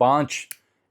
5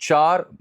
4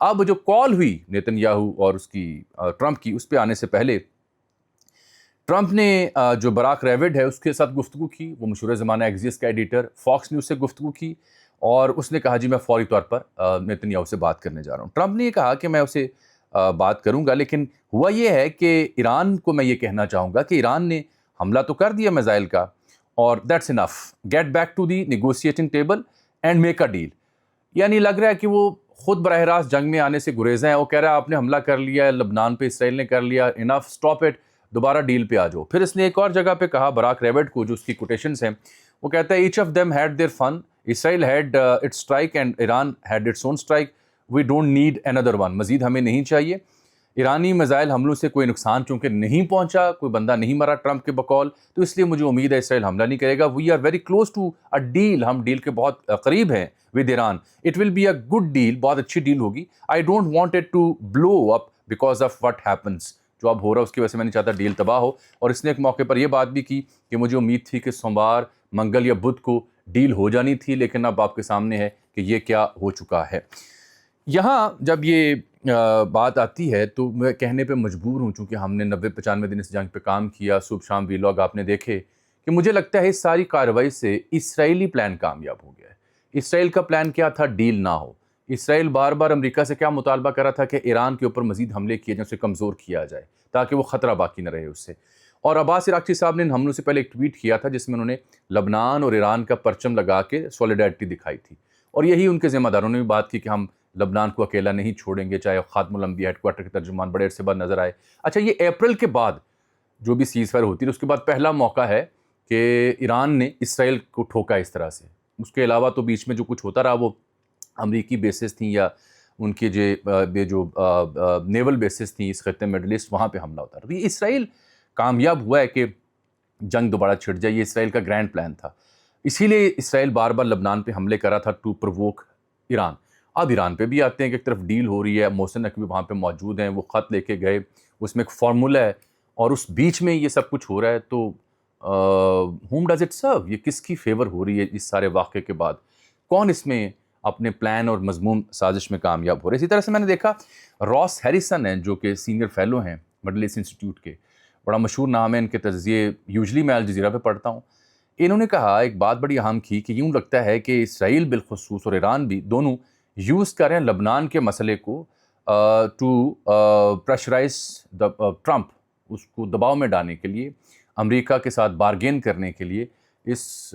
اب جو کال ہوئی نیتن یاہو اور اس کی ٹرمپ کی، اس پہ آنے سے پہلے ٹرمپ نے جو براک ریوڈ ہے اس کے ساتھ گفتگو کی، وہ مشہور زمانہ ایکزیس کا ایڈیٹر، فاکس نیوز سے گفتگو کی، اور اس نے کہا جی میں فوری طور پر نیتن یاہو سے بات کرنے جا رہا ہوں۔ ٹرمپ نے یہ کہا کہ میں اسے بات کروں گا، لیکن ہوا یہ ہے کہ ایران کو میں یہ کہنا چاہوں گا کہ ایران نے حملہ تو کر دیا میزائل کا، اور that's enough, get back to the negotiating table and make a deal. یعنی لگ رہا ہے کہ وہ خود براہ راست جنگ میں آنے سے گریزاں ہیں، وہ کہہ رہا ہے آپ نے حملہ کر لیا ہے لبنان پہ، اسرائیل نے کر لیا، انف، اسٹاپ اٹ، دوبارہ ڈیل پہ آ جاؤ۔ پھر اس نے ایک اور جگہ پہ کہا براک ریوڈ کو، جو اس کی کوٹیشنز ہیں، وہ کہتا ہے each of them had their fun, Israel had its strike and Iran had its own strike, we don't need another one, مزید ہمیں نہیں چاہیے۔ ایرانی میزائل حملوں سے کوئی نقصان چونکہ نہیں پہنچا، کوئی بندہ نہیں مرا ٹرمپ کے بقول، تو اس لیے مجھے امید ہے اسرائیل حملہ نہیں کرے گا۔ We are very close to a deal, ہم ڈیل کے بہت قریب ہیں with Iran, it will be a good deal, بہت اچھی ڈیل ہوگی۔ I don't want it to blow up because of what happens, جو اب ہو رہا ہے اس کی وجہ سے میں نہیں چاہتا ڈیل تباہ ہو۔ اور اس نے ایک موقع پر یہ بات بھی کی کہ مجھے امید تھی کہ سوموار، منگل یا بدھ کو ڈیل ہو جانی تھی، لیکن اب آپ کے سامنے ہے کہ یہ کیا ہو چکا ہے۔ یہاں جب یہ بات آتی ہے تو میں کہنے پہ مجبور ہوں، چونکہ ہم نے 90-95 دن اس جنگ پہ کام کیا، صبح شام ویلاگ آپ نے دیکھے، کہ مجھے لگتا ہے اس ساری کارروائی سے اسرائیلی پلان کامیاب ہو گیا ہے۔ اسرائیل کا پلان کیا تھا؟ ڈیل نہ ہو۔ اسرائیل بار بار امریکہ سے کیا مطالبہ کر رہا تھا کہ ایران کے اوپر مزید حملے کیے جائیں، اسے کمزور کیا جائے تاکہ وہ خطرہ باقی نہ رہے اس سے۔ اور عباس عراقچی صاحب نے ان حملوں سے پہلے ایک ٹویٹ کیا تھا جس میں انہوں نے لبنان اور ایران کا پرچم لگا کے سولیڈیرٹی دکھائی تھی، اور یہی ان کے ذمہ داروں نے بھی بات کی کہ ہم لبنان کو اکیلا نہیں چھوڑیں گے، چاہے خاتم الانبیاء ہیڈ کوارٹر کے ترجمان بڑے عرصے بعد نظر آئے۔ اچھا، یہ اپریل کے بعد جو بھی سیز فائر ہوتی ہے اس کے بعد پہلا موقع ہے کہ ایران نے اسرائیل کو ٹھوکا اس طرح سے۔ اس کے علاوہ تو بیچ میں جو کچھ ہوتا رہا وہ امریکی بیسز تھیں یا ان کے جو نیول بیسز تھیں اس خطے مڈل ایسٹ، وہاں پہ حملہ ہوتا رہا۔ یہ اسرائیل کامیاب ہوا ہے کہ جنگ دوبارہ چھڑ جائے، یہ اسرائیل کا گرینڈ پلان تھا، اسی لیے اسرائیل بار بار لبنان پہ حملے کر رہا تھا ٹو پرووک ایران۔ اب ایران پہ بھی آتے ہیں کہ ایک طرف ڈیل ہو رہی ہے، محسن نقوی وہاں پہ موجود ہیں، وہ خط لے کے گئے، اس میں ایک فارمولہ ہے، اور اس بیچ میں یہ سب کچھ ہو رہا ہے، تو ہوم ڈز اٹ سرو؟ یہ کس کی فیور ہو رہی ہے اس سارے واقعے کے بعد؟ کون اس میں اپنے پلان اور مضمون سازش میں کامیاب ہو رہے؟ اسی طرح سے میں نے دیکھا راس ہیریسن ہیں جو کہ سینئر فیلو ہیں مڈل ایسٹ انسٹیٹیوٹ کے، بڑا مشہور نام ہے ان کے تجزیے یوزلی میں الجزیرہ پہ پڑھتا ہوں۔ انہوں نے کہا ایک بات بڑی اہم کی کہ یوں لگتا ہے کہ اسرائیل بالخصوص اور ایران بھی دونوں یوز کر رہے ہیں لبنان کے مسئلے کو ٹو پریشرائز ٹرمپ، اس کو دباؤ میں ڈالنے کے لیے، امریکہ کے ساتھ بارگین کرنے کے لیے اس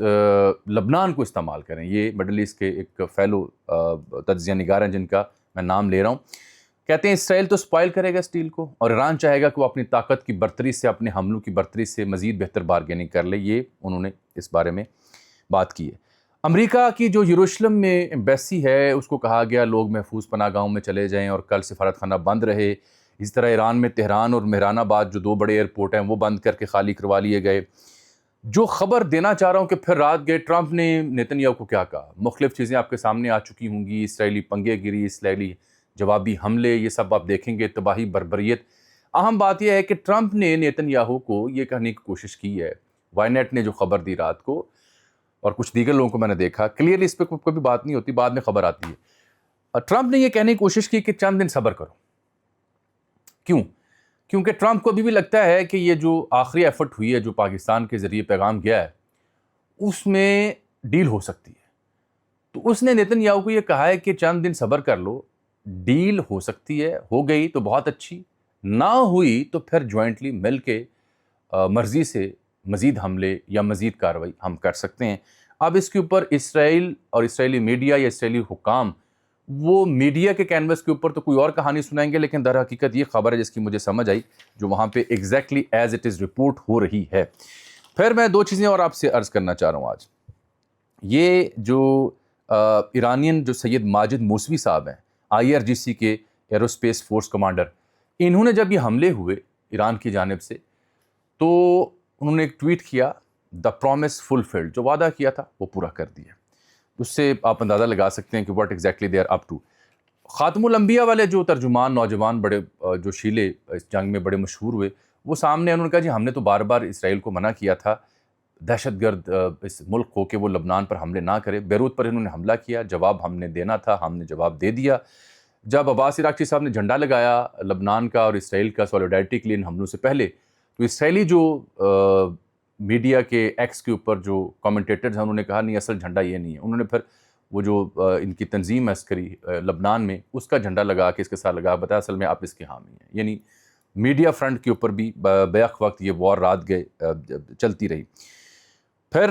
لبنان کو استعمال کریں۔ یہ مڈل ایسٹ کے ایک فیلو تجزیہ نگار ہیں جن کا میں نام لے رہا ہوں، کہتے ہیں اسرائیل تو سپائل کرے گا اس ڈیل کو، اور ایران چاہے گا کہ وہ اپنی طاقت کی برتری سے، اپنے حملوں کی برتری سے مزید بہتر بارگیننگ کر لے۔ یہ انہوں نے اس بارے میں بات کی ہے۔ امریکہ کی جو یروشلم میں ایمبیسی ہے اس کو کہا گیا لوگ محفوظ پناہ گاہوں میں چلے جائیں اور کل سفارت خانہ بند رہے۔ اس طرح ایران میں تہران اور مہران آباد جو دو بڑے ایئرپورٹ ہیں وہ بند کر کے خالی کروا لیے گئے۔ جو خبر دینا چاہ رہا ہوں کہ پھر رات گئے، ٹرمپ نے نیتن یاہو کو کیا کہا، مختلف چیزیں آپ کے سامنے آ چکی ہوں گی، اسرائیلی پنگے گیری، اسرائیلی جوابی حملے، یہ سب آپ دیکھیں گے، تباہی، بربریت۔ اہم بات یہ ہے کہ ٹرمپ نے نیتن یاہو کو یہ کہنے کی کوشش کی ہے، وائی نیٹ نے جو خبر دی رات کو، اور کچھ دیگر لوگوں کو میں نے دیکھا، کلیئرلی اس پہ کوئی بھی بات نہیں ہوتی، بعد میں خبر آتی ہے۔ ٹرمپ نے یہ کہنے کی کوشش کی کہ چند دن صبر کرو۔ کیوں؟ کیونکہ ٹرمپ کو ابھی بھی لگتا ہے کہ یہ جو آخری ایفرٹ ہوئی ہے، جو پاکستان کے ذریعے پیغام گیا ہے، اس میں ڈیل ہو سکتی ہے۔ تو اس نے نیتن یاہو کو یہ کہا ہے کہ چند دن صبر کر لو، ڈیل ہو سکتی ہے، ہو گئی تو بہت اچھی، نہ ہوئی تو پھر جوائنٹلی مل کے مرضی سے مزید حملے یا مزید کارروائی ہم کر سکتے ہیں۔ اب اس کے اوپر اسرائیل اور اسرائیلی میڈیا یا اسرائیلی حکام، وہ میڈیا کے کینوس کے اوپر تو کوئی اور کہانی سنائیں گے، لیکن در حقیقت یہ خبر ہے جس کی مجھے سمجھ آئی، جو وہاں پہ exactly as it is report ہو رہی ہے۔ پھر میں دو چیزیں اور آپ سے عرض کرنا چاہ رہا ہوں آج۔ یہ جو ایرانین جو سید ماجد موسوی صاحب ہیں، IRGC کے ایروسپیس فورس کمانڈر، انہوں نے جب یہ حملے ہوئے ایران کی جانب سے تو انہوں نے ایک ٹویٹ کیا، دا پرومس فلفلڈ، جو وعدہ کیا تھا وہ پورا کر دیا۔ اس سے آپ اندازہ لگا سکتے ہیں کہ what exactly they are up to. خاتم الانبیاء والے جو ترجمان نوجوان بڑے جو شیلے اس جنگ میں بڑے مشہور ہوئے، وہ سامنے انہوں نے کہا جی ہم نے تو بار بار اسرائیل کو منع کیا تھا دہشت گرد اس ملک کو کہ وہ لبنان پر حملے نہ کرے، بیروت پر انہوں نے حملہ کیا، جواب ہم نے دینا تھا، ہم نے جواب دے دیا، جب عباس عراقچی صاحب نے جھنڈا لگایا لبنان کا اور اسرائیل کا سولیڈارٹی کے لیے ان حملوں سے پہلے، تو اسرائیلی جو میڈیا کے ایکس کے اوپر جو کامنٹیٹرز ہیں انہوں نے کہا نہیں اصل جھنڈا یہ نہیں ہے. انہوں نے پھر وہ جو ان کی تنظیم عسکری لبنان میں اس کا جھنڈا لگا کے اس کے ساتھ لگا بتایا اصل میں آپ اس کے حامی ہیں. یعنی میڈیا فرنٹ کے اوپر بھی بیک وقت یہ وار رات گئے چلتی رہی. پھر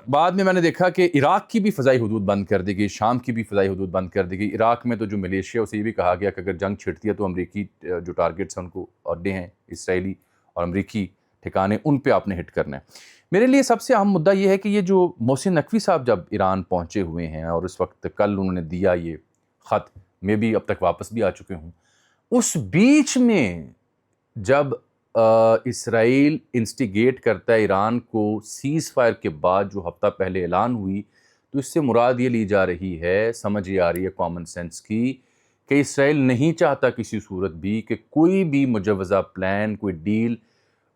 بعد میں نے دیکھا کہ عراق کی بھی فضائی حدود بند کر دی گئی، شام کی بھی فضائی حدود بند کر دی گئی. عراق میں تو جو ملیشیا اسے یہ بھی کہا گیا کہ اگر جنگ چھڑتی ہے تو امریکی جو ٹارگٹس ہیں ان کو اڈے ہیں اسرائیلی اور امریکی ٹھکانے ان پہ آپ نے ہٹ کرنا ہے. میرے لیے سب سے اہم مدعا یہ ہے کہ یہ جو محسن نقوی صاحب جب ایران پہنچے ہوئے ہیں اور اس وقت کل انہوں نے دیا یہ خط، میں بھی اب تک واپس بھی آ چکے ہوں، اس بیچ میں جب اسرائیل انسٹیگیٹ کرتا ہے ایران کو سیز فائر کے بعد جو ہفتہ پہلے اعلان ہوئی، تو اس سے مراد یہ لی جا رہی ہے، سمجھ یہ آ رہی ہے کامن سینس کی، کہ اسرائیل نہیں چاہتا کسی صورت بھی کہ کوئی بھی مجوزہ پلان، کوئی ڈیل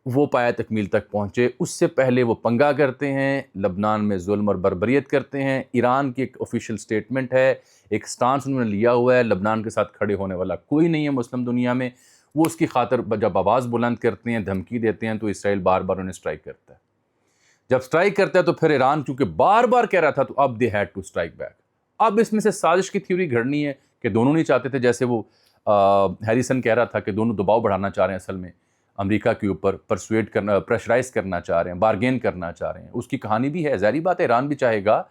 وہ پایا تکمیل تک پہنچے. اس سے پہلے وہ پنگا کرتے ہیں، لبنان میں ظلم اور بربریت کرتے ہیں. ایران کی ایک آفیشیل سٹیٹمنٹ ہے، ایک سٹانس انہوں نے لیا ہوا ہے، لبنان کے ساتھ کھڑے ہونے والا کوئی نہیں ہے مسلم دنیا میں. وہ اس کی خاطر جب آواز بلند کرتے ہیں، دھمکی دیتے ہیں، تو اسرائیل بار بار انہیں سٹرائک کرتا ہے. جب سٹرائک کرتا ہے تو پھر ایران چونکہ بار بار کہہ رہا تھا تو اب they had to strike back. اب اس میں سے سازش کی تھیوری گھڑنی ہے کہ دونوں نہیں چاہتے تھے، جیسے وہ ہیریسن کہہ رہا تھا کہ دونوں دباؤ بڑھانا چاہ رہے ہیں اصل میں امریکہ کے اوپر، پرسویٹ کرنا، پریشرائز کرنا چاہ رہے ہیں، بارگین کرنا چاہ رہے ہیں. اس کی کہانی بھی ہے، ظاہری بات ہے ایران بھی چاہے گا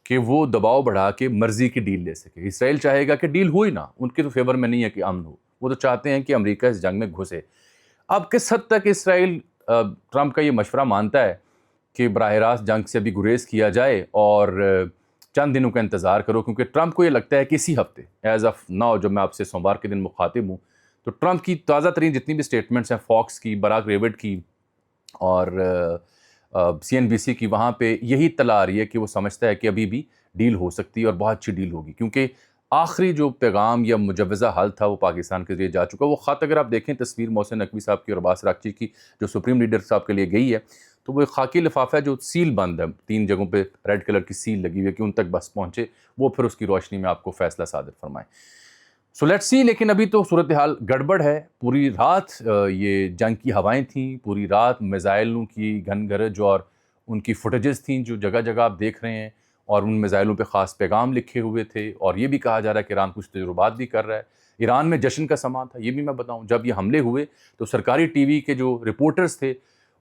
کہ وہ دباؤ بڑھا کے مرضی کی ڈیل لے سکے. اسرائیل چاہے گا کہ ڈیل ہو ہی نہ، ان کے تو فیور میں نہیں ہے کہ امن ہو، وہ تو چاہتے ہیں کہ امریکہ اس جنگ میں گھسے. اب کس حد تک اسرائیل ٹرمپ کا یہ مشورہ مانتا ہے کہ براہ راست جنگ سے ابھی گریز کیا جائے اور چند دنوں کا انتظار کرو، کیونکہ ٹرمپ کو یہ لگتا ہے کہ اسی ہفتے ایز آف ناؤ جب میں آپ سے سوموار کے دن مخاطب ہوں، تو ٹرمپ کی تازہ ترین جتنی بھی سٹیٹمنٹس ہیں، فاکس کی، براک ریوڈ کی اور CNBC کی، وہاں پہ یہی اطلاع آ رہی ہے کہ وہ سمجھتا ہے کہ ابھی بھی ڈیل ہو سکتی ہے اور بہت اچھی ڈیل ہوگی، کیونکہ آخری جو پیغام یا مجوزہ حل تھا وہ پاکستان کے ذریعے جا چکا. وہ خط اگر آپ دیکھیں تصویر محسن نقوی صاحب کی اور عباس عراقچی کی جو سپریم لیڈر صاحب کے لیے گئی ہے، تو وہ ایک خاکی لفافہ ہے جو سیل بند ہے، 3 جگہوں پہ ریڈ کلر کی سیل لگی ہوئی ہے کہ ان تک بس پہنچے، وہ پھر اس کی روشنی میں آپ کو فیصلہ صادر فرمائے. So let's see. لیکن ابھی تو صورتحال گڑبڑ ہے. پوری رات یہ جنگ کی ہوائیں تھیں، پوری رات میزائلوں کی گھن گرج اور ان کی فوٹیجز تھیں جو جگہ جگہ آپ دیکھ رہے ہیں، اور ان میزائلوں پہ خاص پیغام لکھے ہوئے تھے، اور یہ بھی کہا جا رہا ہے کہ ایران کچھ تجربات بھی کر رہا ہے. ایران میں جشن کا سماں تھا، یہ بھی میں بتاؤں. جب یہ حملے ہوئے تو سرکاری ٹی وی کے جو رپورٹرز تھے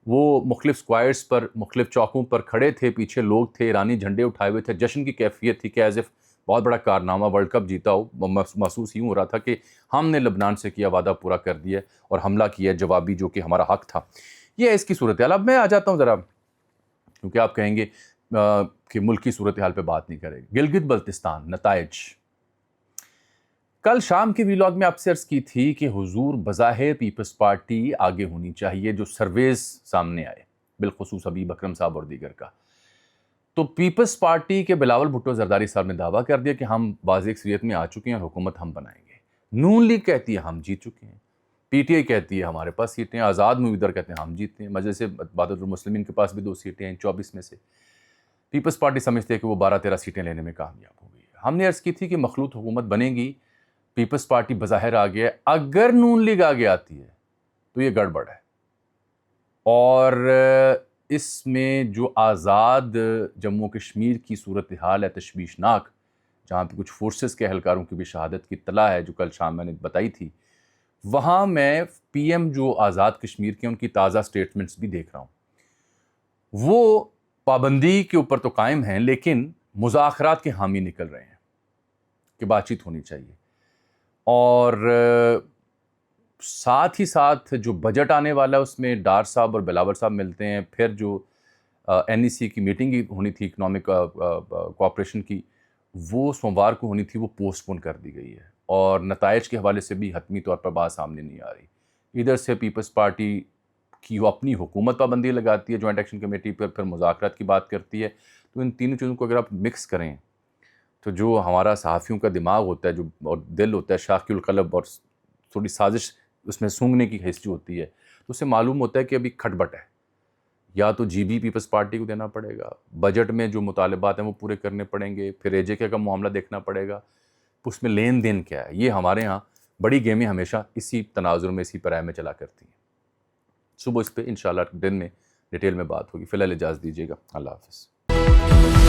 وہ مختلف اسکوائرس پر، مختلف چوکوں پر کھڑے تھے، پیچھے لوگ تھے، ایرانی جھنڈے اٹھائے ہوئے تھے، جشن کی کیفیت تھی کہ ایز اف بہت بڑا کارنامہ ورلڈ کپ جیتا ہو. محسوس یوں ہو رہا تھا کہ ہم نے لبنان سے کیا وعدہ پورا کر دیا اور حملہ کیا جوابی جو کہ ہمارا حق تھا. یہ ہے اس کی صورتحال. اب میں آ جاتا ہوں ذرا، کیونکہ آپ کہیں گے کہ ملک کی صورتحال پہ بات نہیں کرے گا. گلگت بلتستان نتائج. کل شام کے ویلاگ میں آپ سے عرض کی تھی کہ حضور بظاہر پیپلز پارٹی آگے ہونی چاہیے، جو سرویز سامنے آئے بالخصوص حبیب اکرم صاحب اور دیگر کا. تو پیپلز پارٹی کے بلاول بھٹو زرداری صاحب نے دعویٰ کر دیا کہ ہم واضح اکثریت میں آ چکے ہیں اور حکومت ہم بنائیں گے. نون لیگ کہتی ہے ہم جیت چکے ہیں، پی ٹی آئی کہتی ہے ہمارے پاس سیٹیں ہیں، آزاد مویدر کہتے ہیں ہم جیتے ہیں، مجلس اتحاد المسلمین کے پاس بھی 2 سیٹیں ہیں 24 میں سے. پیپلز پارٹی سمجھتے ہیں کہ وہ 12-13 سیٹیں لینے میں کامیاب ہو گئی. ہم نے عرض کی تھی کہ مخلوط حکومت بنے گی، پیپلز پارٹی بظاہر آگے ہے، اگر نون لیگ آگے آتی ہے تو یہ گڑبڑ ہے. اور اس میں جو آزاد جموں کشمیر کی صورتحال ہے تشویشناک، جہاں پہ کچھ فورسز کے اہلکاروں کی بھی شہادت کی اطلاع ہے جو کل شام میں نے بتائی تھی، وہاں میں پی ایم جو آزاد کشمیر کے ان کی تازہ سٹیٹمنٹس بھی دیکھ رہا ہوں. وہ پابندی کے اوپر تو قائم ہیں لیکن مذاکرات کے حامی نکل رہے ہیں کہ بات چیت ہونی چاہیے. اور ساتھ ہی ساتھ جو بجٹ آنے والا ہے اس میں ڈار صاحب اور بلاول صاحب ملتے ہیں. پھر جو NEC کی میٹنگ ہونی تھی اکنامک کوآپریشن کی، وہ سوموار کو ہونی تھی، وہ پوسٹ پون کر دی گئی ہے. اور نتائج کے حوالے سے بھی حتمی طور پر بات سامنے نہیں آ رہی. ادھر سے پیپلز پارٹی کی وہ اپنی حکومت پابندی لگاتی ہے جوائنٹ ایکشن کمیٹی پر، پھر مذاکرات کی بات کرتی ہے. تو ان تینوں چیزوں کو اگر آپ مکس کریں تو جو ہمارا صحافیوں کا دماغ ہوتا ہے جو اور دل ہوتا ہے شاخی القلب، اور تھوڑی سازش اس میں سونگنے کی حص جو ہوتی ہے، تو اس سے معلوم ہوتا ہے کہ ابھی کھٹبٹ ہے. یا تو جی بی پیپلز پارٹی کو دینا پڑے گا، بجٹ میں جو مطالبات ہیں وہ پورے کرنے پڑیں گے، پھر AJK کا معاملہ دیکھنا پڑے گا، اس میں لین دین کیا ہے. یہ ہمارے ہاں بڑی گیمیں ہمیشہ اسی تناظر میں اسی پرائے میں چلا کرتی ہیں. صبح اس پہ انشاءاللہ دن میں ڈیٹیل میں بات ہوگی. فی الحال اجازت دیجیے گا. اللہ حافظ.